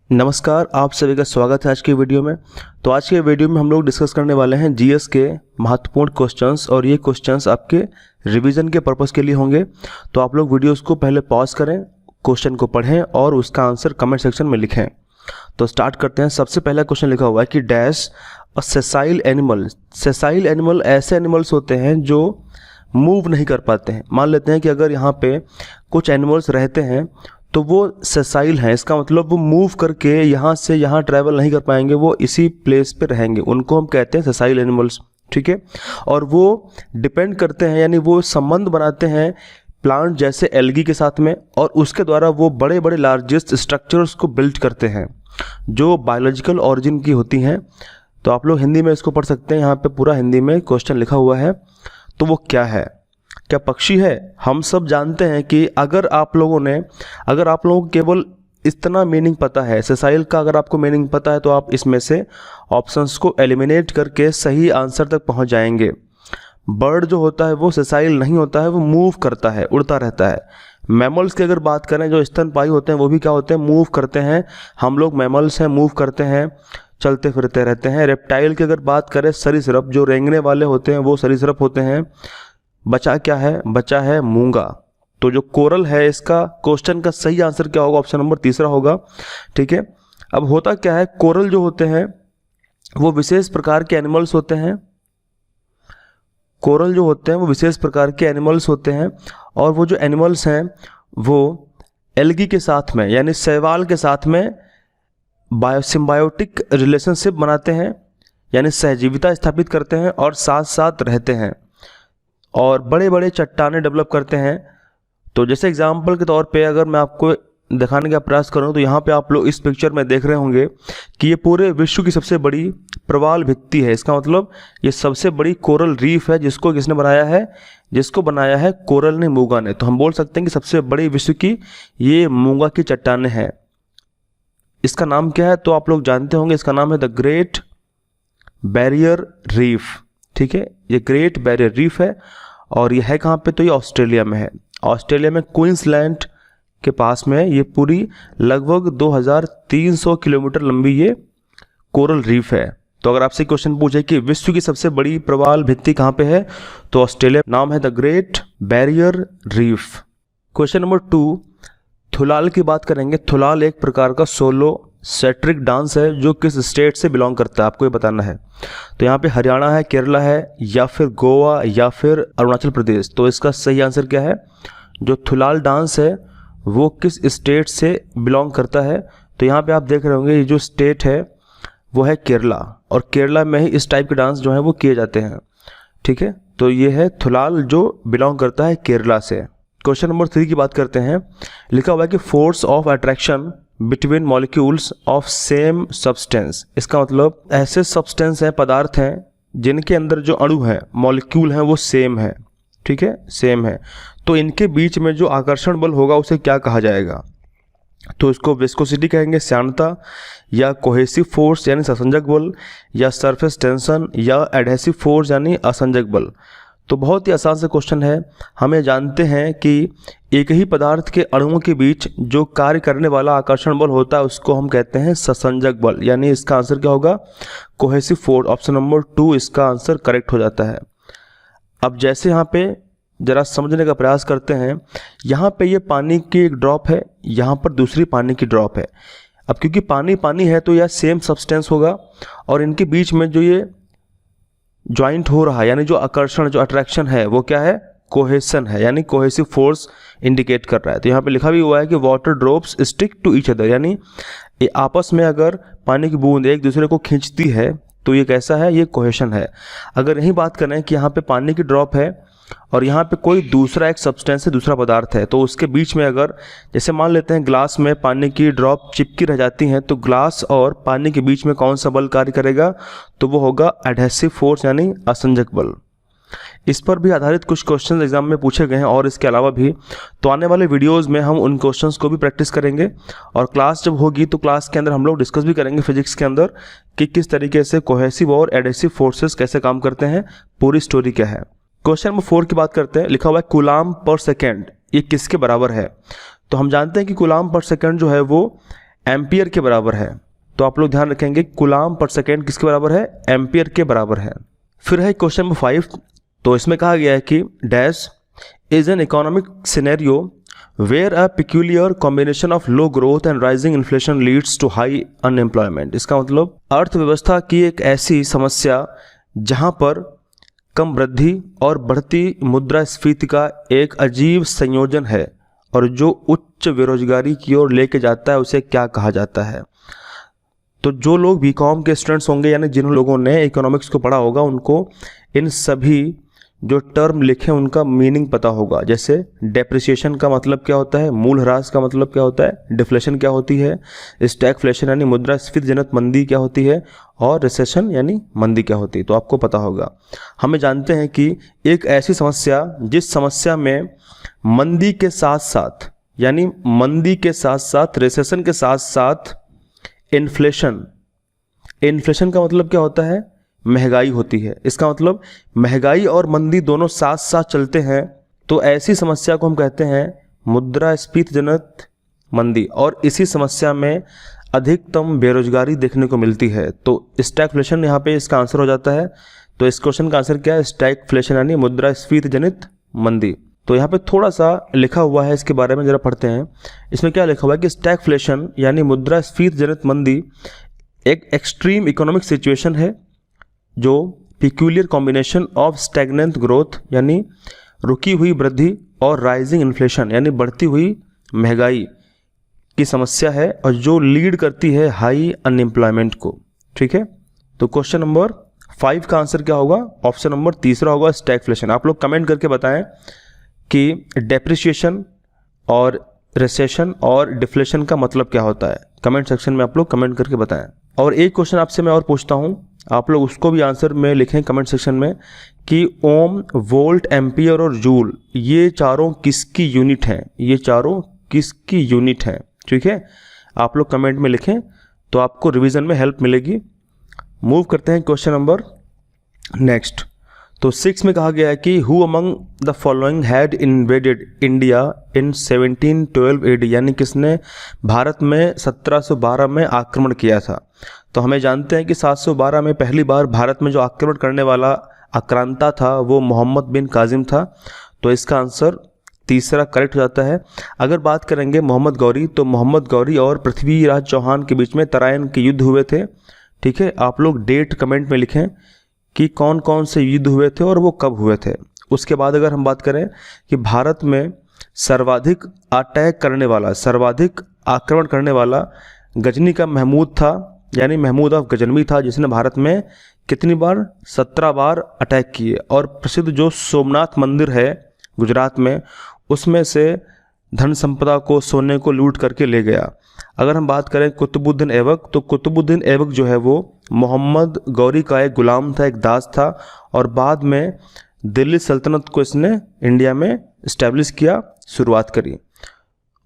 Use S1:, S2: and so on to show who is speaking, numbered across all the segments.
S1: नमस्कार, आप सभी का स्वागत है आज के वीडियो में। तो आज के वीडियो में हम लोग डिस्कस करने वाले हैं जीएस के महत्वपूर्ण क्वेश्चंस, और ये क्वेश्चंस आपके रिवीजन के पर्पस के लिए होंगे। तो आप लोग वीडियोस को पहले पॉज करें, क्वेश्चन को पढ़ें और उसका आंसर कमेंट सेक्शन में लिखें। तो स्टार्ट करते हैं। सबसे पहला क्वेश्चन लिखा हुआ है कि dash a sessile animal. Sessile animal ऐसे एनिमल्स होते हैं जो मूव नहीं कर पाते हैं। मान लेते हैं कि अगर यहाँ पे कुछ एनिमल्स रहते हैं तो वो सेसाइल हैं, इसका मतलब वो मूव करके यहाँ से यहाँ ट्रैवल नहीं कर पाएंगे, वो इसी प्लेस पे रहेंगे। उनको हम कहते हैं सेसाइल एनिमल्स, ठीक है। और वो डिपेंड करते हैं, यानी वो संबंध बनाते हैं प्लांट जैसे एल्गी के साथ में, और उसके द्वारा वो बड़े बड़े लार्जेस्ट स्ट्रक्चर्स को बिल्ड करते हैं जो बायोलॉजिकल ऑरिजिन की होती हैं। तो आप लोग हिंदी में इसको पढ़ सकते हैं, यहाँ पे पूरा हिंदी में क्वेश्चन लिखा हुआ है। तो वो क्या है? क्या पक्षी है? हम सब जानते हैं कि अगर आप लोगों को केवल इतना मीनिंग पता है सेसाइल का, अगर आपको मीनिंग पता है तो आप इसमें से ऑप्शंस को एलिमिनेट करके सही आंसर तक पहुंच जाएंगे। बर्ड जो होता है वो सेसाइल नहीं होता है, वो मूव करता है, उड़ता रहता है। मैमल्स की अगर बात करें, जो स्तनपायी होते हैं वो भी क्या होते हैं? मूव करते हैं। हम लोग मैमल्स हैं, मूव करते हैं, चलते फिरते रहते हैं। रेप्टाइल की अगर बात करें, सरीसृप, जो रेंगने वाले होते हैं वो सरीसृप होते हैं। बचा क्या है? बचा है मूंगा। तो जो कोरल है, इसका क्वेश्चन का सही आंसर क्या होगा? ऑप्शन नंबर तीसरा होगा, ठीक है। अब होता क्या है, कोरल जो होते हैं वो विशेष प्रकार के एनिमल्स होते हैं। कोरल जो होते हैं वो विशेष प्रकार के एनिमल्स होते हैं, और वो जो एनिमल्स हैं वो एल्गी के साथ में, यानी शैवाल के साथ में सिम्बायोटिक रिलेशनशिप बनाते हैं, यानी सहजीविता स्थापित करते हैं और साथ साथ रहते हैं, और बड़े बड़े चट्टानें डेवलप करते हैं। तो जैसे एग्जाम्पल के तौर पे अगर मैं आपको दिखाने का प्रयास करूं, तो यहाँ पे आप लोग इस पिक्चर में देख रहे होंगे कि ये पूरे विश्व की सबसे बड़ी प्रवाल भित्ति है। इसका मतलब ये सबसे बड़ी कोरल रीफ है, जिसको किसने बनाया है? जिसको बनाया है कोरल ने, मूंगा ने। तो हम बोल सकते हैं कि सबसे बड़ी विश्व की ये मूंगा की चट्टानें हैं। इसका नाम क्या है? तो आप लोग जानते होंगे, इसका नाम है द ग्रेट बैरियर रीफ, ठीक है। ये ग्रेट बैरियर रीफ है, और ये है कहाँ पे? तो ये ऑस्ट्रेलिया में है। ऑस्ट्रेलिया में क्वींसलैंड के पास में ये पूरी लगभग 2300 किलोमीटर लंबी ये कोरल रीफ है। तो अगर आपसे क्वेश्चन पूछे कि विश्व की सबसे बड़ी प्रवाल भित्ति कहाँ पे है, तो ऑस्ट्रेलिया, नाम है the great barrier reef. Question number 2, Thullal की बात करेंगे। थुलाल एक प्रकार का सोलो सेट्रिक डांस है जो किस स्टेट से बिलोंग करता है, आपको ये बताना है। तो यहाँ पे हरियाणा है, केरला है, या फिर गोवा, या फिर अरुणाचल प्रदेश। तो इसका सही आंसर क्या है? जो थुलाल डांस है वो किस स्टेट से बिलोंग करता है? तो यहाँ पे आप देख रहे होंगे, ये जो स्टेट है वो है केरला, और केरला में ही इस टाइप के डांस जो है वो किए जाते हैं, ठीक है। तो ये है थुलाल जो बिलोंग करता है केरला से। क्वेश्चन नंबर 3 की बात करते हैं। लिखा हुआ है कि force of attraction between molecules of same substance. इसका मतलब ऐसे सब्सटेंस हैं, पदार्थ हैं, जिनके अंदर जो अणु हैं, मॉलिक्यूल हैं, वो सेम है, ठीक है, सेम है। तो इनके बीच में जो आकर्षण बल होगा उसे क्या कहा जाएगा? तो इसको विस्कोसिटी कहेंगे, श्यानता, या कोहेसिव फोर्स यानी संसंजक बल, या सरफेस टेंशन, या एडहेसिव फोर्स यानी असंजक बल। तो बहुत ही आसान से क्वेश्चन है। हमें जानते हैं कि एक ही पदार्थ के अणुओं के बीच जो कार्य करने वाला आकर्षण बल होता है उसको हम कहते हैं ससंजक बल, यानी इसका आंसर क्या होगा? Cohesive force. ऑप्शन नंबर 2 इसका आंसर करेक्ट हो जाता है। अब जैसे यहाँ पे जरा समझने का प्रयास करते हैं, यहाँ पे ये पानी की एक ड्रॉप है, यहाँ पर दूसरी पानी की ड्रॉप है। अब क्योंकि पानी पानी है तो यह सेम सब्सटेंस होगा, और इनके बीच में जो ये ज्वाइंट हो रहा है, यानी जो आकर्षण, जो अट्रैक्शन है, वो क्या है? कोहेसन है, यानी कोहेसिव फोर्स इंडिकेट कर रहा है। तो यहाँ पे लिखा भी हुआ है कि water drops stick to each other, यानी ये आपस में अगर पानी की बूंद एक दूसरे को खींचती है तो ये कैसा है? ये कोहेशन है। अगर यही बात करें कि यहाँ पे पानी की ड्रॉप है और यहाँ पे कोई दूसरा एक सब्सटेंस है, दूसरा पदार्थ है, तो उसके बीच में अगर, जैसे मान लेते हैं ग्लास में पानी की ड्रॉप चिपकी रह जाती हैं, तो ग्लास और पानी के बीच में कौन सा बल कार्य करेगा? तो वो होगा एडहेसिव फोर्स यानी असंजक बल। इस पर भी आधारित कुछ क्वेश्चन एग्जाम में पूछे गए हैं, और इसके अलावा भी। तो आने वाले वीडियोस में हम उन क्वेश्चंस को भी प्रैक्टिस करेंगे, और क्लास जब होगी तो क्लास के अंदर हम लोग डिस्कस भी करेंगे फिजिक्स के अंदर कि किस तरीके से कोहेसिव और एडहेसिव फोर्सेस कैसे काम करते हैं, पूरी स्टोरी क्या है। क्वेश्चन नंबर 4 की बात करते हैं। लिखा हुआ है कूलाम पर सेकेंड, ये किसके बराबर है? तो हम जानते हैं कि कूलाम पर सेकेंड जो है वो एम्पियर के बराबर है। तो आप लोग ध्यान रखेंगे कूलाम पर सेकेंड किसके बराबर है, एम्पियर के बराबर है। फिर है क्वेश्चन नंबर 5, तो इसमें कहा गया है कि dash is an economic scenario where a peculiar combination of low growth and rising inflation leads to high unemployment. इसका मतलब अर्थव्यवस्था की एक ऐसी समस्या जहां पर कम वृद्धि और बढ़ती मुद्रास्फीति का एक अजीब संयोजन है और जो उच्च बेरोजगारी की ओर लेके जाता है उसे क्या कहा जाता है। तो जो लोग बीकॉम के स्टूडेंट्स होंगे यानी जिन लोगों ने इकोनॉमिक्स को पढ़ा होगा उनको इन सभी जो टर्म लिखे उनका मीनिंग पता होगा। जैसे डेप्रिसिएशन का मतलब क्या होता है, मूल ह्रास का मतलब क्या होता है, डिफ्लेशन क्या होती है, स्टैगफ्लेशन यानी मुद्रास्फीति जनित मंदी क्या होती है, और रिसेशन यानी मंदी क्या होती है। तो आपको पता होगा। हमें जानते हैं कि एक ऐसी समस्या जिस समस्या में मंदी के साथ साथ यानी मंदी के साथ साथ रिसेशन के साथ साथ इन्फ्लेशन का मतलब क्या होता है, महंगाई होती है। इसका मतलब महंगाई और मंदी दोनों साथ साथ चलते हैं तो ऐसी समस्या को हम कहते हैं मुद्रास्फीति जनित मंदी, और इसी समस्या में अधिकतम बेरोजगारी देखने को मिलती है। तो स्टैगफ्लेशन यहाँ पे इसका आंसर हो जाता है। तो इस क्वेश्चन का आंसर क्या है, स्टैगफ्लेशन यानी मुद्रास्फीति जनित मंदी। तो यहाँ पे थोड़ा सा लिखा हुआ है, इसके बारे में जरा पढ़ते हैं। इसमें क्या लिखा हुआ है कि स्टैगफ्लेशन यानी मुद्रास्फीति जनित मंदी एक एक्सट्रीम इकोनॉमिक सिचुएशन है जो peculiar combination of stagnant growth यानी रुकी हुई वृद्धि और राइजिंग इन्फ्लेशन यानी बढ़ती हुई महंगाई की समस्या है और जो लीड करती है हाई अनएम्प्लॉयमेंट को। ठीक है, तो क्वेश्चन नंबर 5 का आंसर क्या होगा, ऑप्शन नंबर तीसरा होगा स्टैगफ्लेशन। आप लोग कमेंट करके बताएं कि डेप्रिसिएशन और रिसेशन और डिफ्लेशन का मतलब क्या होता है। कमेंट सेक्शन में आप लोग कमेंट करके बताएं। और एक क्वेश्चन आपसे मैं और पूछता हूं, आप लोग उसको भी आंसर में लिखें कमेंट सेक्शन में कि ओम, वोल्ट, एम्पियर और जूल ये चारों किसकी यूनिट हैं, ये चारों किसकी यूनिट हैं। ठीक है, आप लोग कमेंट में लिखें तो आपको रिवीजन में हेल्प मिलेगी। मूव करते हैं क्वेश्चन नंबर नेक्स्ट। तो 6 में कहा गया है कि who among the following had invaded India in 1712 AD, यानी किसने भारत में 1712 में आक्रमण किया था। तो हमें जानते हैं कि 712 में पहली बार भारत में जो आक्रमण करने वाला आक्रांता था वो मोहम्मद बिन कासिम था। तो इसका आंसर तीसरा करेक्ट हो जाता है। अगर बात करेंगे मोहम्मद गौरी, तो मोहम्मद गौरी और पृथ्वीराज चौहान के बीच में तराइन के युद्ध हुए थे। ठीक है, आप लोग डेट कमेंट में लिखें कि कौन कौन से युद्ध हुए थे और वो कब हुए थे। उसके बाद अगर हम बात करें कि भारत में सर्वाधिक अटैक करने वाला, सर्वाधिक आक्रमण करने वाला गजनी का महमूद था, यानी महमूद ऑफ गजनवी था, जिसने भारत में कितनी बार, 17 बार अटैक किए। और प्रसिद्ध जो सोमनाथ मंदिर है गुजरात में, उसमें से धन संपदा को, सोने को लूट करके ले गया। अगर हम बात करें कुतुबुद्दीन ऐबक, तो कुतुबुद्दीन ऐबक जो है वो मोहम्मद गौरी का एक गुलाम था, एक दास था, और बाद में दिल्ली सल्तनत को इसने इंडिया में इस्टेब्लिश किया, शुरुआत करी।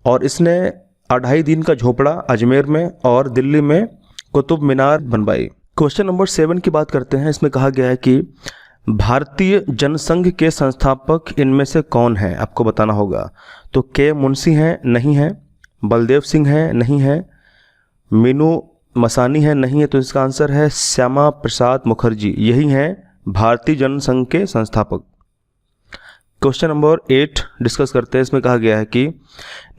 S1: और इसने 2.5 दिन का झोपड़ा अजमेर में और दिल्ली में कुतुब मीनार बनवाई। क्वेश्चन नंबर 7 की बात करते हैं। इसमें कहा गया है कि भारतीय जनसंघ के संस्थापक इनमें से कौन है, आपको बताना होगा। तो के मुंशी हैं, नहीं है। बलदेव सिंह हैं, नहीं है। मीनू मसानी है, नहीं है। तो इसका आंसर है श्यामा प्रसाद मुखर्जी, यही हैं भारतीय जनसंघ के संस्थापक। क्वेश्चन नंबर 8 डिस्कस करते हैं। इसमें कहा गया है कि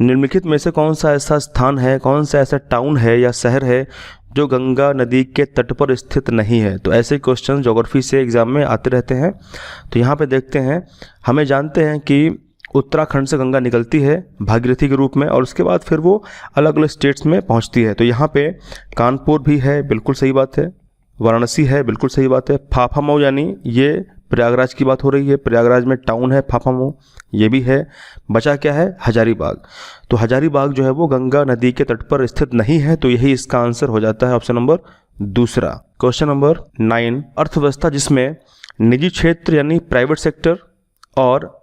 S1: निम्नलिखित में से कौन सा ऐसा स्थान है, कौन सा ऐसा टाउन है या शहर है जो गंगा नदी के तट पर स्थित नहीं है। तो ऐसे क्वेश्चन ज्योग्राफी से एग्जाम में आते रहते हैं। तो यहाँ पे देखते हैं, हमें जानते हैं कि उत्तराखंड से गंगा निकलती है भागीरथी के रूप में, और उसके बाद फिर वो अलग अलग स्टेट्स में पहुँचती है। तो यहाँ पे कानपुर भी है, बिल्कुल सही बात है। वाराणसी है, बिल्कुल सही बात है। फाफामऊ यानी ये प्रयागराज की बात हो रही है, प्रयागराज में टाउन है फाफामऊ, ये भी है। बचा क्या है, हजारीबाग। तो हजारीबाग जो है वो गंगा नदी के तट पर स्थित नहीं है, तो यही इसका आंसर हो जाता है ऑप्शन नंबर दूसरा। क्वेश्चन नंबर 9, अर्थव्यवस्था जिसमें निजी क्षेत्र यानी प्राइवेट सेक्टर और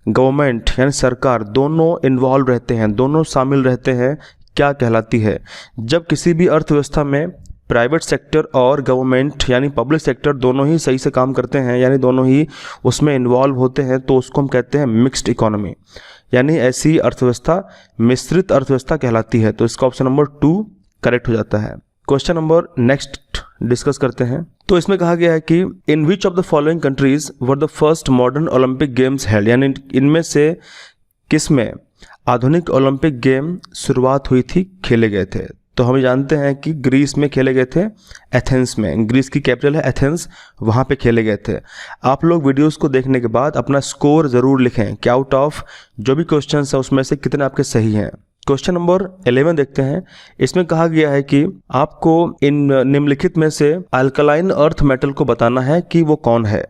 S1: गवर्नमेंट यानी सरकार दोनों इन्वॉल्व रहते हैं, दोनों शामिल रहते हैं, क्या कहलाती है। जब किसी भी अर्थव्यवस्था में प्राइवेट सेक्टर और गवर्नमेंट यानी पब्लिक सेक्टर दोनों ही सही से काम करते हैं, यानी दोनों ही उसमें इन्वॉल्व होते हैं, तो उसको हम कहते हैं मिक्स्ड इकोनॉमी। यानी ऐसी अर्थव्यवस्था मिश्रित अर्थव्यवस्था कहलाती है। तो इसका ऑप्शन नंबर 2 करेक्ट हो जाता है। क्वेश्चन नंबर नेक्स्ट डिस्कस करते हैं। तो इसमें कहा गया है कि in which of the following countries were the first modern Olympic games held, यानी इनमें से किस में आधुनिक ओलंपिक गेम शुरुआत हुई थी, खेले गए थे। तो हम जानते हैं कि ग्रीस में खेले गए थे, एथेंस में, ग्रीस की कैपिटल है एथेंस, वहाँ पे खेले गए थे। आप लोग वीडियोस को देखने के बाद अपना स्कोर ज़रूर लिखें कि आउट ऑफ जो भी क्वेश्चन है उसमें से कितने आपके सही हैं। क्वेश्चन नंबर 11 देखते हैं। इसमें कहा गया है कि आपको इन निम्नलिखित में से अल्कलाइन अर्थ मेटल को बताना है कि वो कौन है।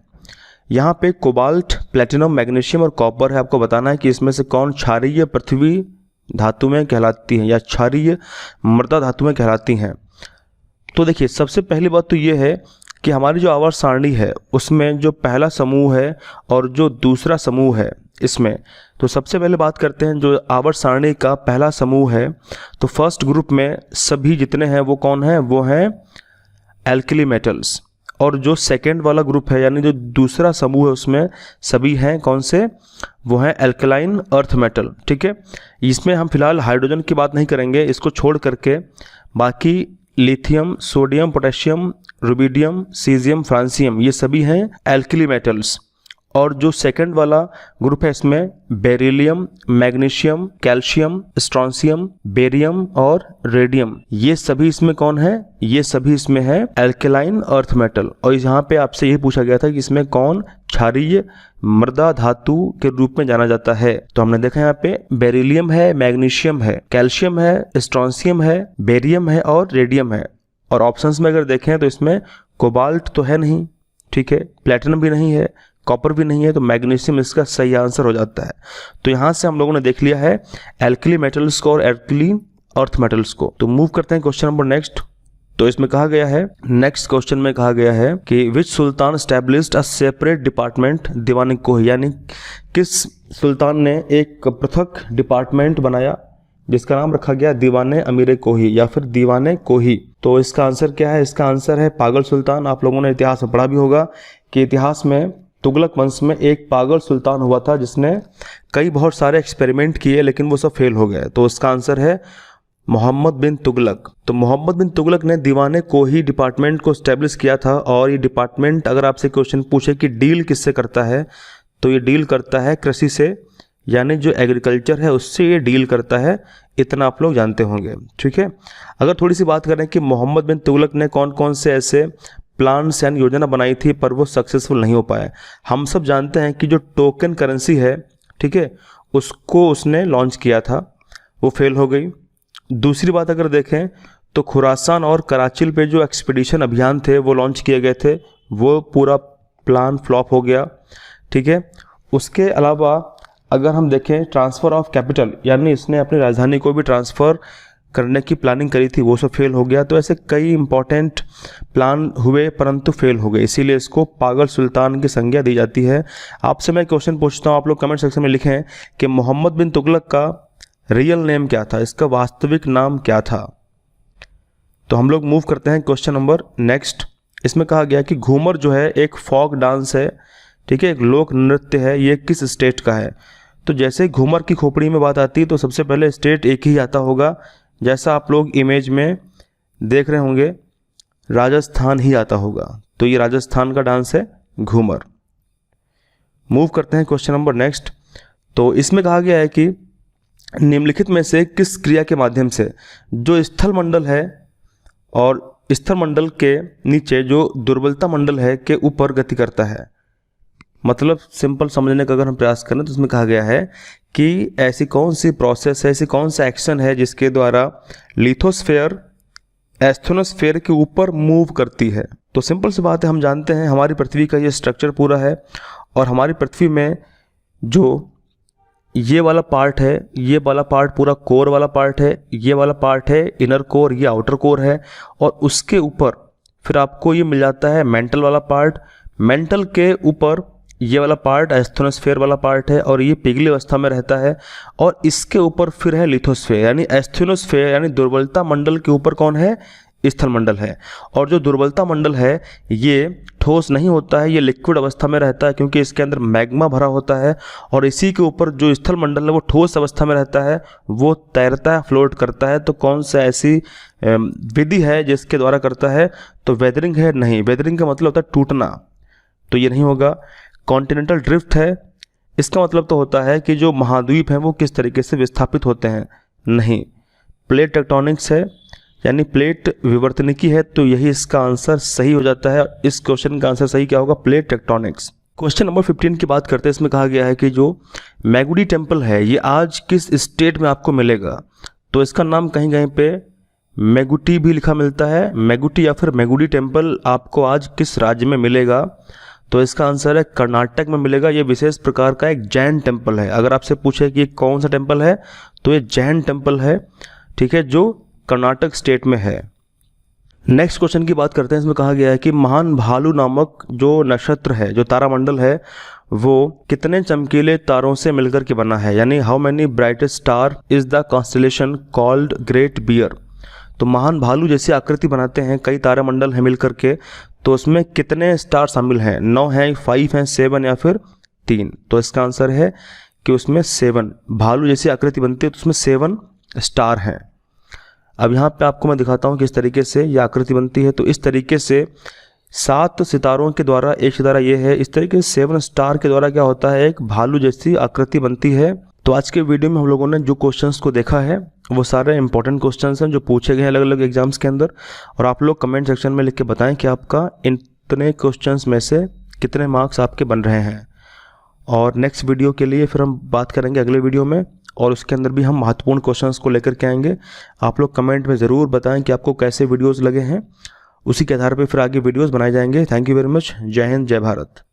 S1: यहाँ पे कोबाल्ट, प्लेटिनम, मैग्नीशियम और कॉपर है। आपको बताना है कि इसमें से कौन क्षारीय पृथ्वी धातु में कहलाती हैं या क्षारीय मृदा धातु में कहलाती हैं। तो देखिए, सबसे पहली बात तो ये है कि हमारी जो आवर्त सारणी है उसमें जो पहला समूह है और जो दूसरा समूह है इसमें, तो सबसे पहले बात करते हैं जो आवर्त सारणी का पहला समूह है। तो फर्स्ट ग्रुप में सभी जितने हैं वो कौन है, वो हैं एल्कली मेटल्स। और जो सेकेंड वाला ग्रुप है यानी जो दूसरा समूह है उसमें सभी हैं कौन से, वो हैं एल्कलाइन अर्थ मेटल। ठीक है, इसमें हम फिलहाल हाइड्रोजन की बात नहीं करेंगे, इसको छोड़ करके बाकी lithium, sodium, potassium, rubidium, caesium, francium, ये सभी हैं एल्कली मेटल्स। और जो सेकंड वाला ग्रुप है इसमें beryllium, magnesium, calcium, strontium, barium और रेडियम, ये सभी इसमें कौन है, ये सभी इसमें है एल्केलाइन अर्थ मेटल। और यहाँ पे आपसे यही पूछा गया था कि इसमें कौन क्षारीय मृदा धातु के रूप में जाना जाता है। तो हमने देखा यहाँ पे बेरिलियम है, मैग्नीशियम है, कैल्शियम है, स्ट्रॉन्सियम है, बेरियम है और रेडियम है। और ऑप्शंस में अगर देखें तो इसमें कोबाल्ट तो है नहीं, ठीक है, प्लेटिनम भी नहीं है, कॉपर भी नहीं है, तो मैग्नीशियम इसका सही आंसर हो जाता है। तो यहाँ से हम लोगों ने देख लिया है एल्कली मेटल्स को और एल्कली अर्थ मेटल्स को। तो मूव करते हैं क्वेश्चन नंबर नेक्स्ट। तो इसमें कहा गया है, नेक्स्ट क्वेश्चन में कहा गया है कि विच सुल्तान एस्टैब्लिश्ड अ सेपरेट डिपार्टमेंट दीवाने कोही, यानी किस सुल्तान ने एक पृथक डिपार्टमेंट बनाया जिसका नाम रखा गया दीवाने अमीर कोही या फिर दीवाने कोही। तो इसका आंसर क्या है, इसका आंसर है पागल सुल्तान। आप लोगों ने इतिहास में पढ़ा भी होगा कि इतिहास में तुगलक वंश में एक पागल सुल्तान हुआ था जिसने कई बहुत सारे एक्सपेरिमेंट किए लेकिन वो सब फेल हो गए। तो इसका आंसर है मोहम्मद बिन तुगलक। तो मोहम्मद बिन तुगलक ने दीवाने कोही डिपार्टमेंट को स्टैब्लिश किया था। और ये डिपार्टमेंट अगर आपसे क्वेश्चन पूछे कि डील किससे करता है, तो ये डील करता है कृषि से, यानी जो एग्रीकल्चर है उससे ये डील करता है। इतना आप लोग जानते होंगे, ठीक है। अगर थोड़ी सी बात करें कि मोहम्मद बिन तुगलक ने कौन कौन से ऐसे प्लान्स यानी योजना बनाई थी पर वो सक्सेसफुल नहीं हो पाए। हम सब जानते हैं कि जो टोकन करेंसी है, ठीक है, उसको उसने लॉन्च किया था, वो फेल हो गई। दूसरी बात अगर देखें तो खुरासान और कराचिल पे जो एक्सपीडिशन अभियान थे वो लॉन्च किए गए थे, वो पूरा प्लान फ्लॉप हो गया, ठीक है। उसके अलावा अगर हम देखें ट्रांसफ़र ऑफ कैपिटल, यानी इसने अपनी राजधानी को भी ट्रांसफ़र करने की प्लानिंग करी थी, वो सब फेल हो गया। तो ऐसे कई इंपॉर्टेंट प्लान हुए परंतु फेल हो गए, इसीलिए इसको पागल सुल्तान की संज्ञा दी जाती है। आपसे मैं क्वेश्चन पूछता हूँ, आप लोग कमेंट सेक्शन में लिखें कि मोहम्मद बिन तुगलक का रियल नेम क्या था, इसका वास्तविक नाम क्या था। तो हम लोग मूव करते हैं क्वेश्चन नंबर नेक्स्ट। इसमें कहा गया कि घूमर जो है एक फॉक डांस है, ठीक है, एक लोक नृत्य है, ये किस स्टेट का है। तो जैसे घूमर की खोपड़ी में बात आती है तो सबसे पहले स्टेट एक ही आता होगा, जैसा आप लोग इमेज में देख रहे होंगे राजस्थान ही आता होगा। तो ये राजस्थान का डांस है घूमर। मूव करते हैं क्वेश्चन नंबर नेक्स्ट। तो इसमें कहा गया है कि निम्नलिखित में से किस क्रिया के माध्यम से जो स्थल मंडल है और स्थल मंडल के नीचे जो दुर्बलता मंडल है के ऊपर गति करता है। मतलब सिंपल समझने का अगर हम प्रयास करें तो इसमें कहा गया है कि ऐसी कौन सी प्रोसेस है, ऐसी कौन सा एक्शन है जिसके द्वारा लिथोस्फेयर एस्थेनोस्फेयर के ऊपर मूव करती है। तो सिंपल सी बात है, हम जानते हैं हमारी पृथ्वी का ये स्ट्रक्चर पूरा है और हमारी पृथ्वी में जो ये वाला पार्ट है, ये वाला पार्ट पूरा कोर वाला पार्ट है, ये वाला पार्ट है इनर कोर, ये आउटर कोर है, और उसके ऊपर फिर आपको ये मिल जाता है मेंटल वाला पार्ट। मेंटल के ऊपर ये वाला पार्ट एस्थेनोस्फेयर वाला पार्ट है और ये पिघली अवस्था में रहता है, और इसके ऊपर फिर है लिथोस्फेयर यानी एस्थेनोस्फेयर यानी दुर्बलता मंडल के ऊपर कौन है, स्थल मंडल है। और जो दुर्बलता मंडल है ये ठोस नहीं होता है, ये लिक्विड अवस्था में रहता है क्योंकि इसके अंदर मैग्मा भरा होता है। और इसी के ऊपर जो स्थल मंडल है वो ठोस अवस्था में रहता है, वो तैरता है, फ्लोट करता है। तो कौन सा ऐसी विधि है जिसके द्वारा करता है? तो वेदरिंग है? नहीं, वेदरिंग का मतलब होता है टूटना, तो ये नहीं होगा। कॉन्टिनेंटल ड्रिफ्ट है, इसका मतलब तो होता है कि जो महाद्वीप हैं वो किस तरीके से विस्थापित होते हैं, नहीं। प्लेट टेक्टोनिक्स है, यानी प्लेट विवर्तनिकी है, तो यही इसका आंसर सही हो जाता है। इस क्वेश्चन का आंसर सही क्या होगा? Plate tectonics. क्वेश्चन नंबर 15 की बात करते हैं। इसमें कहा गया है कि जो मैगुडी टेम्पल है ये आज किस स्टेट में आपको मिलेगा? तो इसका नाम कहीं कहीं पे मेगुटी भी लिखा मिलता है, मेगुटी या फिर मेगुडी टेम्पल आपको आज किस राज्य में मिलेगा? तो इसका आंसर है कर्नाटक में मिलेगा। ये विशेष प्रकार का एक जैन टेम्पल है। अगर आपसे पूछे कि कौन सा टेम्पल है तो ये जैन टेम्पल है, ठीक है, जो कर्नाटक स्टेट में है। नेक्स्ट क्वेश्चन की बात करते हैं। इसमें कहा गया है कि महान भालू नामक जो नक्षत्र है, जो तारामंडल है, वो कितने चमकीले तारों से मिलकर के बना है? यानी how many brightest star is the constellation called great bear? तो महान भालू जैसी आकृति बनाते हैं कई तारामंडल हैं मिलकर के, तो उसमें कितने स्टार शामिल हैं? 9 हैं, 5 हैं, 7 या फिर 3? तो इसका आंसर है कि उसमें 7। भालू जैसी आकृति बनती है तो उसमें 7 स्टार हैं। अब यहाँ पे आपको मैं दिखाता हूँ किस तरीके से ये आकृति बनती है। तो इस तरीके से 7 सितारों के द्वारा एक सितारा ये है, इस तरीके से 7 स्टार के द्वारा क्या होता है, एक भालू जैसी आकृति बनती है। तो आज के वीडियो में हम लोगों ने जो क्वेश्चंस को देखा है वो सारे इंपॉर्टेंट क्वेश्चंस हैं जो पूछे गए हैं अलग अलग एग्जाम्स के अंदर। और आप लोग कमेंट सेक्शन में लिख के बताएं कि आपका इतने क्वेश्चंस में से कितने मार्क्स आपके बन रहे हैं। और नेक्स्ट वीडियो के लिए फिर हम बात करेंगे अगले वीडियो में, और उसके अंदर भी हम महत्वपूर्ण क्वेश्चंस को लेकर के आएंगे। आप लोग कमेंट में ज़रूर बताएं कि आपको कैसे वीडियोज़ लगे हैं, उसी के आधार पर फिर आगे वीडियोज़ बनाए जाएंगे। Thank you very much. जय हिंद, जय भारत।